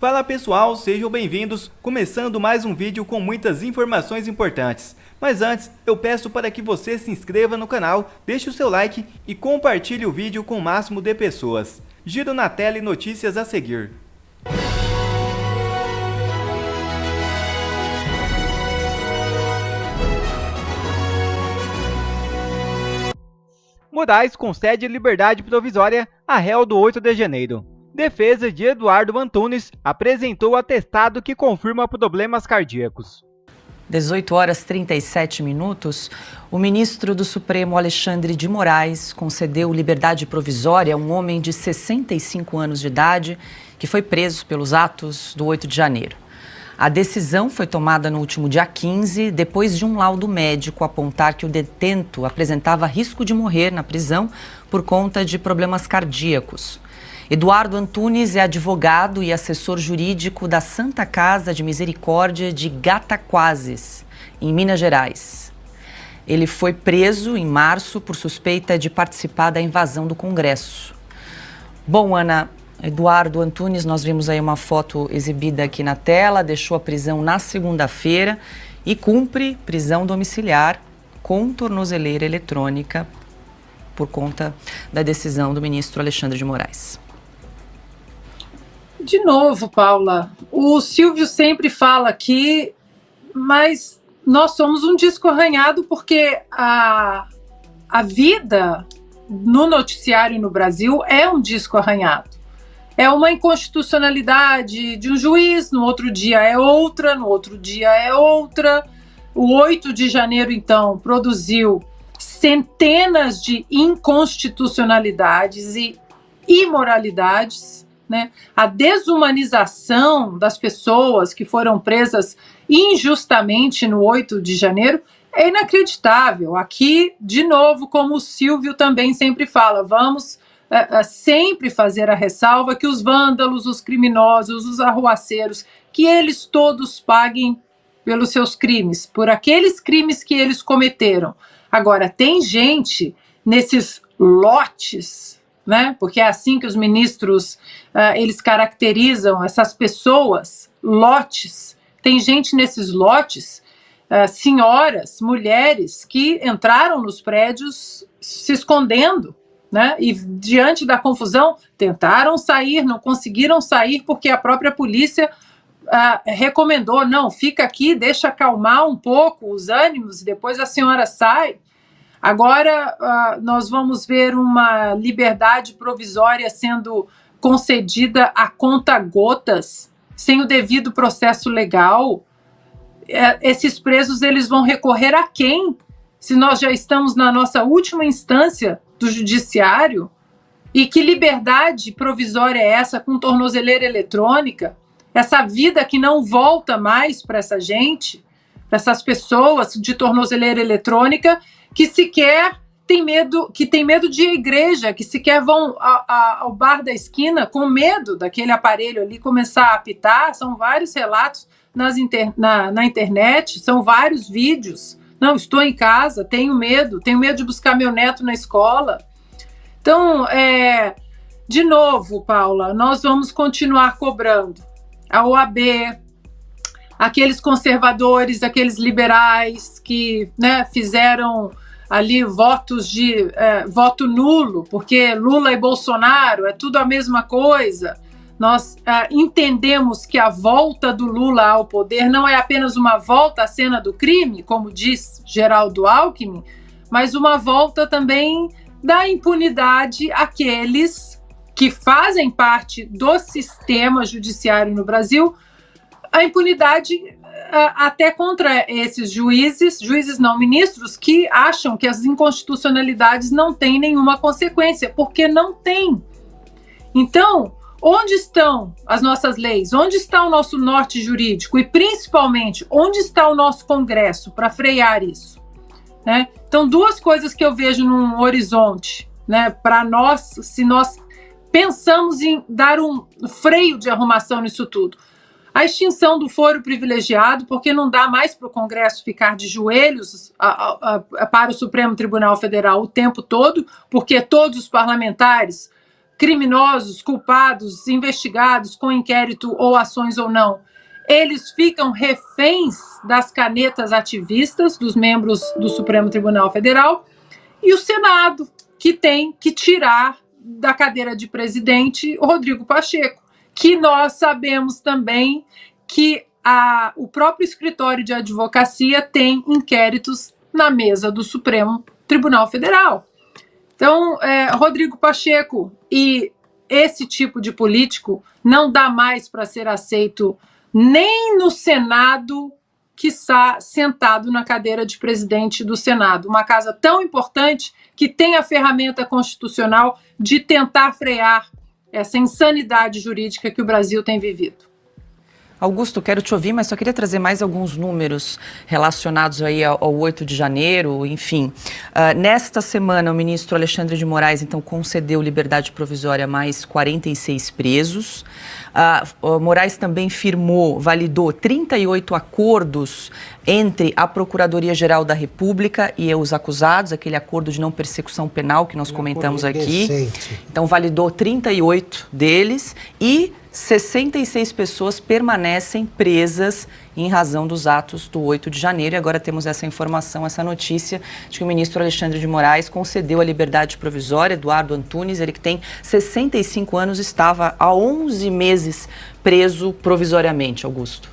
Fala pessoal, sejam bem-vindos, começando mais um vídeo com muitas informações importantes. Mas antes, eu peço para que você se inscreva no canal, deixe o seu like e compartilhe o vídeo com o máximo de pessoas. Giro na tela e notícias a seguir. Moraes concede liberdade provisória a réu do 8 de janeiro. Defesa de Eduardo Antunes apresentou atestado que confirma problemas cardíacos. 18 horas 37 minutos, o ministro do Supremo Alexandre de Moraes concedeu liberdade provisória a um homem de 65 anos de idade que foi preso pelos atos do 8 de janeiro. A decisão foi tomada no último dia 15, depois de um laudo médico apontar que o detento apresentava risco de morrer na prisão por conta de problemas cardíacos. Eduardo Antunes é advogado e assessor jurídico da Santa Casa de Misericórdia de Gataquases, em Minas Gerais. Ele foi preso em março por suspeita de participar da invasão do Congresso. Bom, Ana, Eduardo Antunes, nós vimos aí uma foto exibida aqui na tela, deixou a prisão na segunda-feira e cumpre prisão domiciliar com tornozeleira eletrônica por conta da decisão do ministro Alexandre de Moraes. De novo, Paula, o Silvio sempre fala aqui, mas nós somos um disco arranhado porque a vida no noticiário no Brasil é um disco arranhado. É uma inconstitucionalidade de um juiz, no outro dia é outra, no outro dia é outra. O 8 de janeiro, então, produziu centenas de inconstitucionalidades e imoralidades, né? A desumanização das pessoas que foram presas injustamente no 8 de janeiro é inacreditável. Aqui, de novo, como o Silvio também sempre fala, vamos sempre fazer a ressalva que os vândalos, os criminosos, os arruaceiros, que eles todos paguem pelos seus crimes, por aqueles crimes que eles cometeram. Agora, tem gente nesses lotes, né? Porque é assim que os ministros eles caracterizam essas pessoas, lotes. Tem gente nesses lotes, senhoras, mulheres que entraram nos prédios se escondendo, né? E diante da confusão tentaram sair, não conseguiram sair porque a própria polícia recomendou, não, fica aqui, deixa acalmar um pouco os ânimos e depois a senhora sai. Agora nós vamos ver uma liberdade provisória sendo concedida a conta-gotas, sem o devido processo legal. Esses presos eles vão recorrer a quem? Se nós já estamos na nossa última instância do judiciário? E que liberdade provisória é essa com tornozeleira eletrônica? Essa vida que não volta mais para essa gente, para essas pessoas de tornozeleira eletrônica, que sequer tem medo de ir à igreja, que sequer vão ao bar da esquina com medo daquele aparelho ali começar a apitar. São vários relatos na internet, são vários vídeos. Não, estou em casa, tenho medo de buscar meu neto na escola. Então, de novo, Paula, nós vamos continuar cobrando. A OAB, aqueles conservadores, aqueles liberais que, né, fizeram ali votos de voto nulo, porque Lula e Bolsonaro é tudo a mesma coisa. Nós entendemos que a volta do Lula ao poder não é apenas uma volta à cena do crime, como diz Geraldo Alckmin, mas uma volta também da impunidade àqueles que fazem parte do sistema judiciário no Brasil, a impunidade até contra esses juízes não, ministros, que acham que as inconstitucionalidades não têm nenhuma consequência, porque não tem. Então, onde estão as nossas leis? Onde está o nosso norte jurídico? E, principalmente, onde está o nosso Congresso para frear isso? Né? Então, duas coisas que eu vejo num horizonte, né, para nós, se nós pensamos em dar um freio de arrumação nisso tudo. A extinção do foro privilegiado, porque não dá mais para o Congresso ficar de joelhos para o Supremo Tribunal Federal o tempo todo, porque todos os parlamentares criminosos, culpados, investigados com inquérito ou ações ou não, eles ficam reféns das canetas ativistas dos membros do Supremo Tribunal Federal, e o Senado, que tem que tirar da cadeira de presidente o Rodrigo Pacheco, que nós sabemos também que o próprio escritório de advocacia tem inquéritos na mesa do Supremo Tribunal Federal. Então, Rodrigo Pacheco e esse tipo de político não dá mais para ser aceito nem no Senado, quiçá sentado na cadeira de presidente do Senado, uma casa tão importante que tem a ferramenta constitucional de tentar frear essa insanidade jurídica que o Brasil tem vivido. Augusto, quero te ouvir, mas só queria trazer mais alguns números relacionados aí ao 8 de janeiro, enfim. Nesta semana, o ministro Alexandre de Moraes, então, concedeu liberdade provisória a mais 46 presos. Moraes também validou 38 acordos entre a Procuradoria-Geral da República e os acusados, aquele acordo de não persecução penal que nós comentamos aqui. Então, validou 38 deles e 66 pessoas permanecem presas em razão dos atos do 8 de janeiro. E agora temos essa informação, essa notícia de que o ministro Alexandre de Moraes concedeu a liberdade provisória. Eduardo Antunes, ele que tem 65 anos, estava há 11 meses preso provisoriamente. Augusto.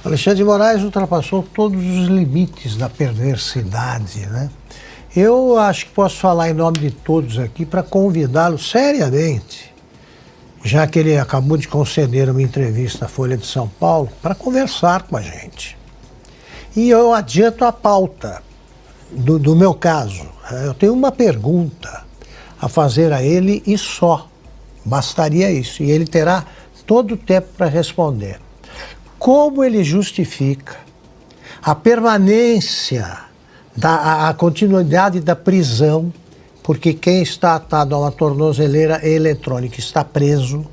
Alexandre de Moraes ultrapassou todos os limites da perversidade, né? Eu acho que posso falar em nome de todos aqui para convidá-lo seriamente, já que ele acabou de conceder uma entrevista à Folha de São Paulo, para conversar com a gente. E eu adianto a pauta do meu caso. Eu tenho uma pergunta a fazer a ele e só. Bastaria isso. E ele terá todo o tempo para responder. Como ele justifica a permanência, a continuidade da prisão, porque quem está atado a uma tornozeleira eletrônica está preso,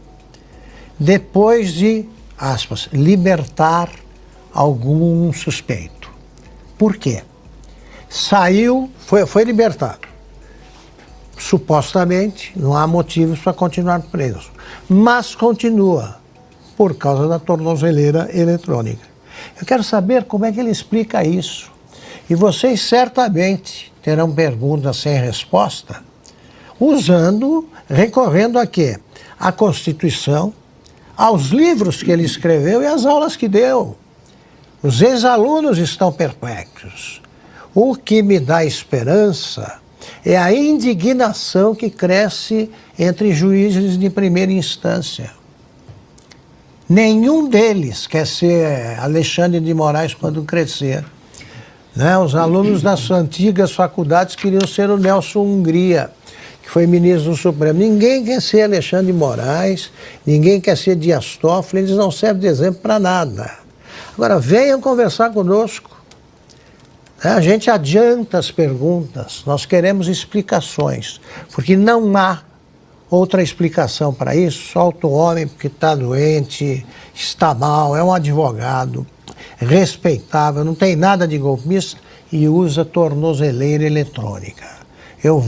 depois de, aspas, libertar algum suspeito. Por quê? Saiu, foi libertado. Supostamente, não há motivos para continuar preso. Mas continua, por causa da tornozeleira eletrônica. Eu quero saber como é que ele explica isso. E vocês certamente terão perguntas sem resposta, recorrendo a quê? À Constituição, aos livros que ele escreveu e às aulas que deu. Os ex-alunos estão perplexos. O que me dá esperança é a indignação que cresce entre juízes de primeira instância. Nenhum deles quer ser Alexandre de Moraes quando crescer. Né? Os alunos das antigas faculdades queriam ser o Nelson Hungria, que foi ministro do Supremo. Ninguém quer ser Alexandre de Moraes, ninguém quer ser Dias Toffoli, eles não servem de exemplo para nada. Agora, venham conversar conosco. A gente adianta as perguntas, nós queremos explicações, porque não há outra explicação para isso. Solta o homem porque está doente, está mal, é um advogado respeitável, não tem nada de golpista e usa tornozeleira eletrônica. Eu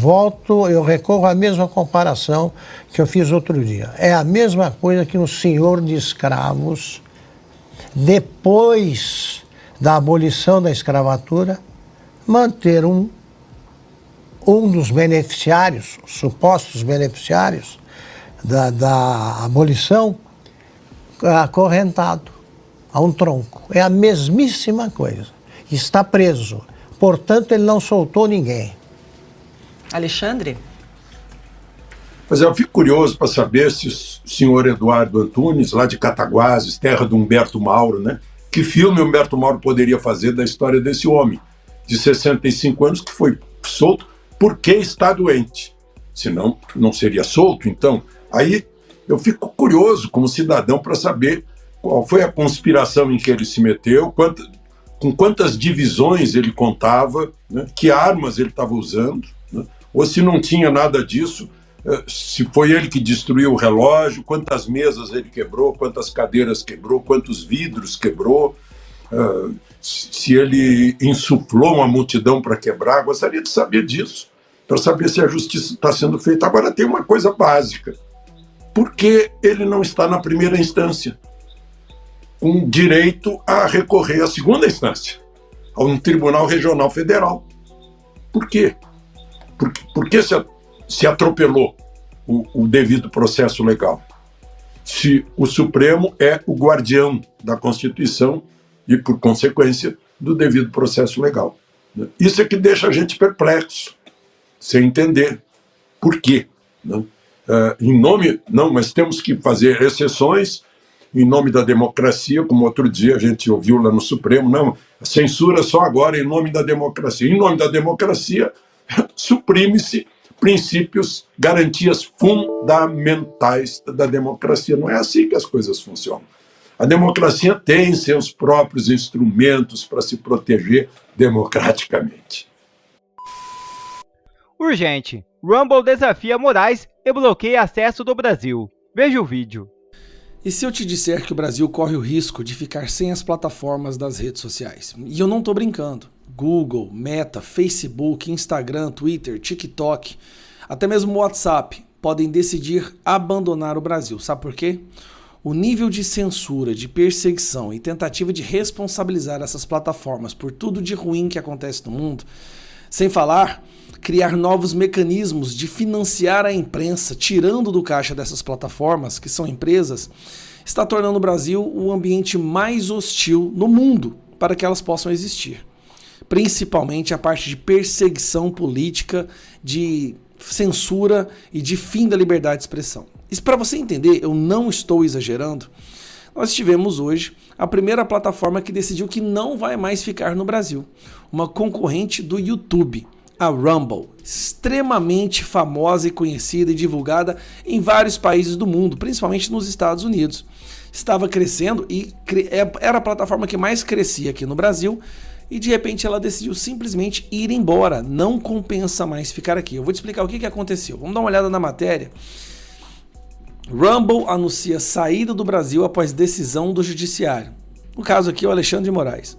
recorro à mesma comparação que eu fiz outro dia. É a mesma coisa que um senhor de escravos, depois da abolição da escravatura, manter um dos beneficiários, supostos beneficiários da abolição, acorrentado a um tronco. É a mesmíssima coisa. Está preso. Portanto, ele não soltou ninguém. Alexandre? Mas eu fico curioso para saber se o senhor Eduardo Antunes, lá de Cataguases, terra do Humberto Mauro, né? Que filme Humberto Mauro poderia fazer da história desse homem de 65 anos que foi solto porque está doente? Senão, não seria solto, então. Aí eu fico curioso como cidadão para saber qual foi a conspiração em que ele se meteu, com quantas divisões ele contava, né? Que armas ele estava usando, né? Ou se não tinha nada disso, se foi ele que destruiu o relógio, quantas mesas ele quebrou, quantas cadeiras quebrou, quantos vidros quebrou, se ele insuflou uma multidão para quebrar. Gostaria de saber disso, para saber se a justiça está sendo feita. Agora tem uma coisa básica, porque ele não está na primeira instância, com direito a recorrer à segunda instância, a um tribunal regional federal. Por quê? Porque se atropelou o devido processo legal? Se o Supremo é o guardião da Constituição e, por consequência, do devido processo legal. Isso é que deixa a gente perplexo, sem entender por quê. Mas temos que fazer exceções em nome da democracia, como outro dia a gente ouviu lá no Supremo, não, a censura só agora em nome da democracia. Em nome da democracia, suprime-se princípios, garantias fundamentais da democracia. Não é assim que as coisas funcionam. A democracia tem seus próprios instrumentos para se proteger democraticamente. Urgente. Rumble desafia Moraes e bloqueia acesso do Brasil. Veja o vídeo. E se eu te disser que o Brasil corre o risco de ficar sem as plataformas das redes sociais? E eu não estou brincando. Google, Meta, Facebook, Instagram, Twitter, TikTok, até mesmo o WhatsApp podem decidir abandonar o Brasil. Sabe por quê? O nível de censura, de perseguição e tentativa de responsabilizar essas plataformas por tudo de ruim que acontece no mundo, sem falar criar novos mecanismos de financiar a imprensa, tirando do caixa dessas plataformas, que são empresas, está tornando o Brasil o ambiente mais hostil no mundo para que elas possam existir. Principalmente a parte de perseguição política, de censura e de fim da liberdade de expressão. Isso, para você entender, eu não estou exagerando, nós tivemos hoje a primeira plataforma que decidiu que não vai mais ficar no Brasil, uma concorrente do YouTube, a Rumble, extremamente famosa e conhecida e divulgada em vários países do mundo, principalmente nos Estados Unidos. Estava crescendo e era a plataforma que mais crescia aqui no Brasil, e de repente ela decidiu simplesmente ir embora, não compensa mais ficar aqui. Eu vou te explicar o que aconteceu. Vamos dar uma olhada na matéria. Rumble anuncia saída do Brasil após decisão do judiciário. No caso aqui, o Alexandre de Moraes.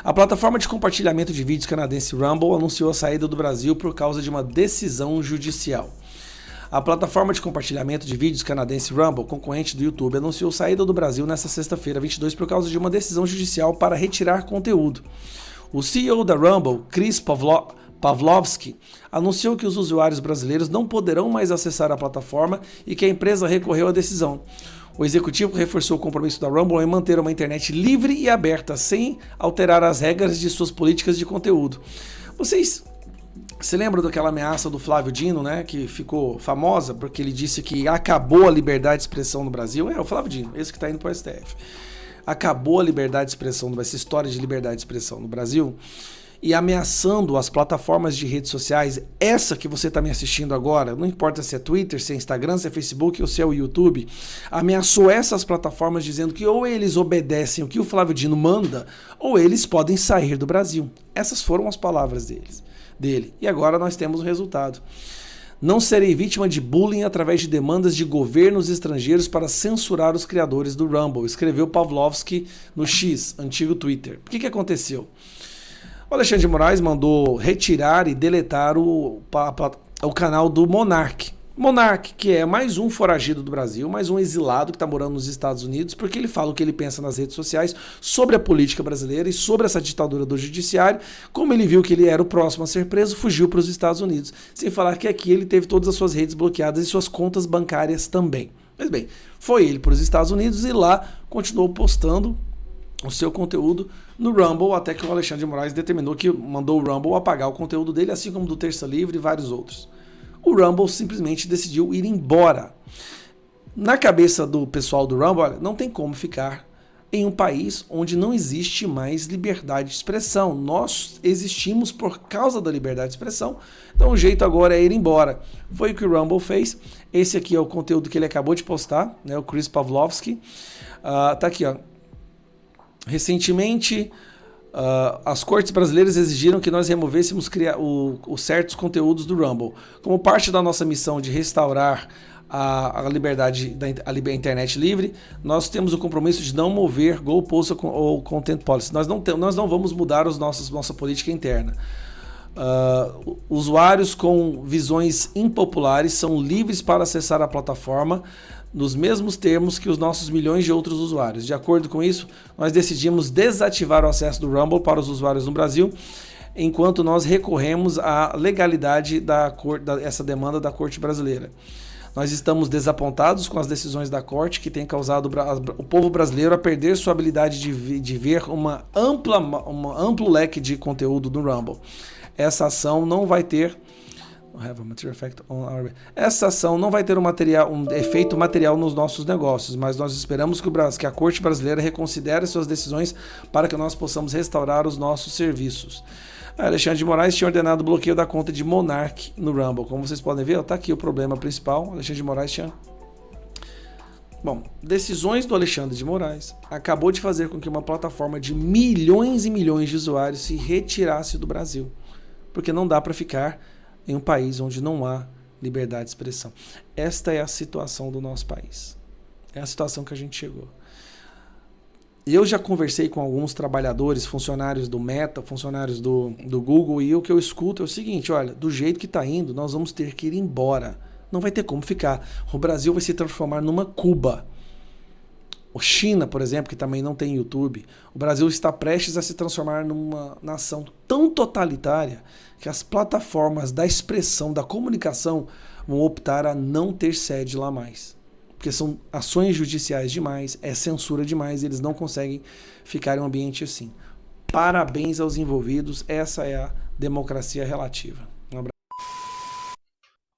A plataforma de compartilhamento de vídeos canadense Rumble anunciou a saída do Brasil por causa de uma decisão judicial. A plataforma de compartilhamento de vídeos canadense Rumble, concorrente do YouTube, anunciou saída do Brasil nesta sexta-feira, 22, por causa de uma decisão judicial para retirar conteúdo. O CEO da Rumble, Chris Pavlovski, anunciou que os usuários brasileiros não poderão mais acessar a plataforma e que a empresa recorreu à decisão. O executivo reforçou o compromisso da Rumble em manter uma internet livre e aberta, sem alterar as regras de suas políticas de conteúdo. Vocês se lembram daquela ameaça do Flávio Dino, né, que ficou famosa porque ele disse que acabou a liberdade de expressão no Brasil? É o Flávio Dino, esse que está indo para o STF. Acabou a liberdade de expressão, essa história de liberdade de expressão no Brasil, e ameaçando as plataformas de redes sociais, essa que você está me assistindo agora, não importa se é Twitter, se é Instagram, se é Facebook ou se é o YouTube, ameaçou essas plataformas dizendo que ou eles obedecem o que o Flávio Dino manda, ou eles podem sair do Brasil. Essas foram as palavras dele. E agora nós temos o resultado. Não serei vítima de bullying através de demandas de governos estrangeiros para censurar os criadores do Rumble, escreveu Pavlovski no X, antigo Twitter. O que aconteceu? O Alexandre de Moraes mandou retirar e deletar o canal do Monark. Monark, que é mais um foragido do Brasil, mais um exilado que está morando nos Estados Unidos, porque ele fala o que ele pensa nas redes sociais sobre a política brasileira e sobre essa ditadura do judiciário. Como ele viu que ele era o próximo a ser preso, fugiu para os Estados Unidos. Sem falar que aqui ele teve todas as suas redes bloqueadas e suas contas bancárias também. Mas bem, foi ele para os Estados Unidos e lá continuou postando o seu conteúdo no Rumble, até que o Alexandre de Moraes determinou que mandou o Rumble apagar o conteúdo dele, assim como do Terça Livre e vários outros. O Rumble simplesmente decidiu ir embora. Na cabeça do pessoal do Rumble, olha, não tem como ficar em um país onde não existe mais liberdade de expressão. Nós existimos por causa da liberdade de expressão, então o jeito agora é ir embora. Foi o que o Rumble fez. Esse aqui é o conteúdo que ele acabou de postar, né, o Chris Pavlovski. Tá aqui, ó. Recentemente, as cortes brasileiras exigiram que nós removêssemos os certos conteúdos do Rumble. Como parte da nossa missão de restaurar a liberdade da internet livre, nós temos o compromisso de não mover goalposts ou content policy. Nós não vamos mudar nossa política interna. Usuários com visões impopulares são livres para acessar a plataforma, nos mesmos termos que os nossos milhões de outros usuários. De acordo com isso, nós decidimos desativar o acesso do Rumble para os usuários no Brasil, enquanto nós recorremos à legalidade dessa demanda da Corte Brasileira. Nós estamos desapontados com as decisões da Corte, que tem causado o povo brasileiro a perder sua habilidade de ver um amplo leque de conteúdo do Rumble. Essa ação não vai ter um efeito material nos nossos negócios, mas nós esperamos que a Corte Brasileira reconsidere suas decisões para que nós possamos restaurar os nossos serviços. Alexandre de Moraes tinha ordenado o bloqueio da conta de Monark no Rumble. Como vocês podem ver, está aqui o problema principal. Alexandre de Moraes tinha... Bom, decisões do Alexandre de Moraes acabou de fazer com que uma plataforma de milhões e milhões de usuários se retirasse do Brasil. Porque não dá para ficar em um país onde não há liberdade de expressão. Esta é a situação do nosso país. É a situação que a gente chegou. Eu já conversei com alguns trabalhadores, funcionários do Meta, funcionários do Google, e o que eu escuto é o seguinte: olha, do jeito que está indo, nós vamos ter que ir embora. Não vai ter como ficar. O Brasil vai se transformar numa Cuba. A China, por exemplo, que também não tem YouTube, o Brasil está prestes a se transformar numa nação tão totalitária que as plataformas da expressão, da comunicação, vão optar a não ter sede lá mais. Porque são ações judiciais demais, é censura demais, e eles não conseguem ficar em um ambiente assim. Parabéns aos envolvidos, essa é a democracia relativa. Um abraço.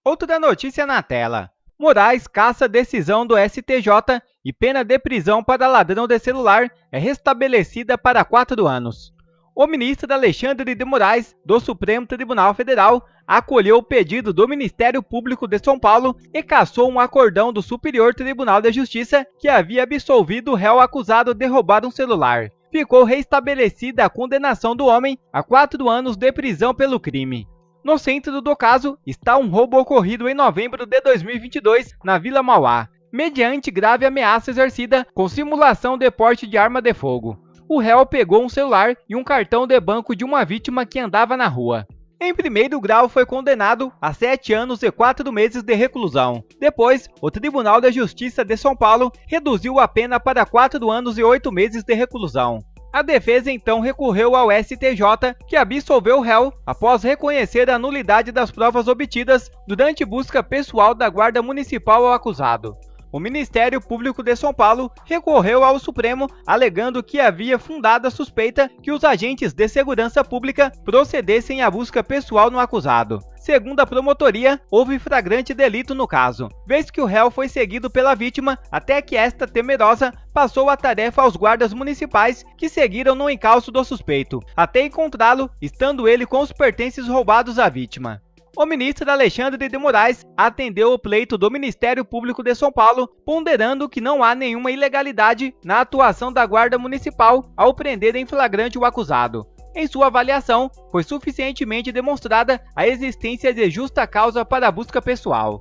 Outra notícia na tela. Moraes caça decisão do STJ e pena de prisão para ladrão de celular é restabelecida para 4 anos. O ministro Alexandre de Moraes, do Supremo Tribunal Federal, acolheu o pedido do Ministério Público de São Paulo e cassou um acordão do Superior Tribunal de Justiça que havia absolvido o réu acusado de roubar um celular. Ficou restabelecida a condenação do homem a 4 anos de prisão pelo crime. No centro do caso está um roubo ocorrido em novembro de 2022 na Vila Mauá, mediante grave ameaça exercida com simulação de porte de arma de fogo. O réu pegou um celular e um cartão de banco de uma vítima que andava na rua. Em primeiro grau, foi condenado a 7 anos e 4 meses de reclusão. Depois, o Tribunal de Justiça de São Paulo reduziu a pena para 4 anos e 8 meses de reclusão. A defesa então recorreu ao STJ, que absolveu o réu após reconhecer a nulidade das provas obtidas durante busca pessoal da Guarda Municipal ao acusado. O Ministério Público de São Paulo recorreu ao Supremo, alegando que havia fundada suspeita que os agentes de segurança pública procedessem à busca pessoal no acusado. Segundo a promotoria, houve flagrante delito no caso, vez que o réu foi seguido pela vítima até que esta, temerosa, passou a tarefa aos guardas municipais que seguiram no encalço do suspeito, até encontrá-lo, estando ele com os pertences roubados à vítima. O ministro Alexandre de Moraes atendeu o pleito do Ministério Público de São Paulo, ponderando que não há nenhuma ilegalidade na atuação da Guarda Municipal ao prender em flagrante o acusado. Em sua avaliação, foi suficientemente demonstrada a existência de justa causa para a busca pessoal.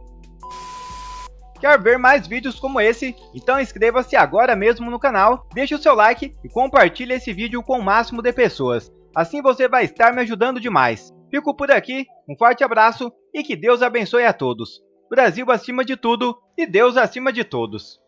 Quer ver mais vídeos como esse? Então inscreva-se agora mesmo no canal, deixe o seu like e compartilhe esse vídeo com o máximo de pessoas. Assim você vai estar me ajudando demais. Fico por aqui, um forte abraço e que Deus abençoe a todos. Brasil acima de tudo e Deus acima de todos.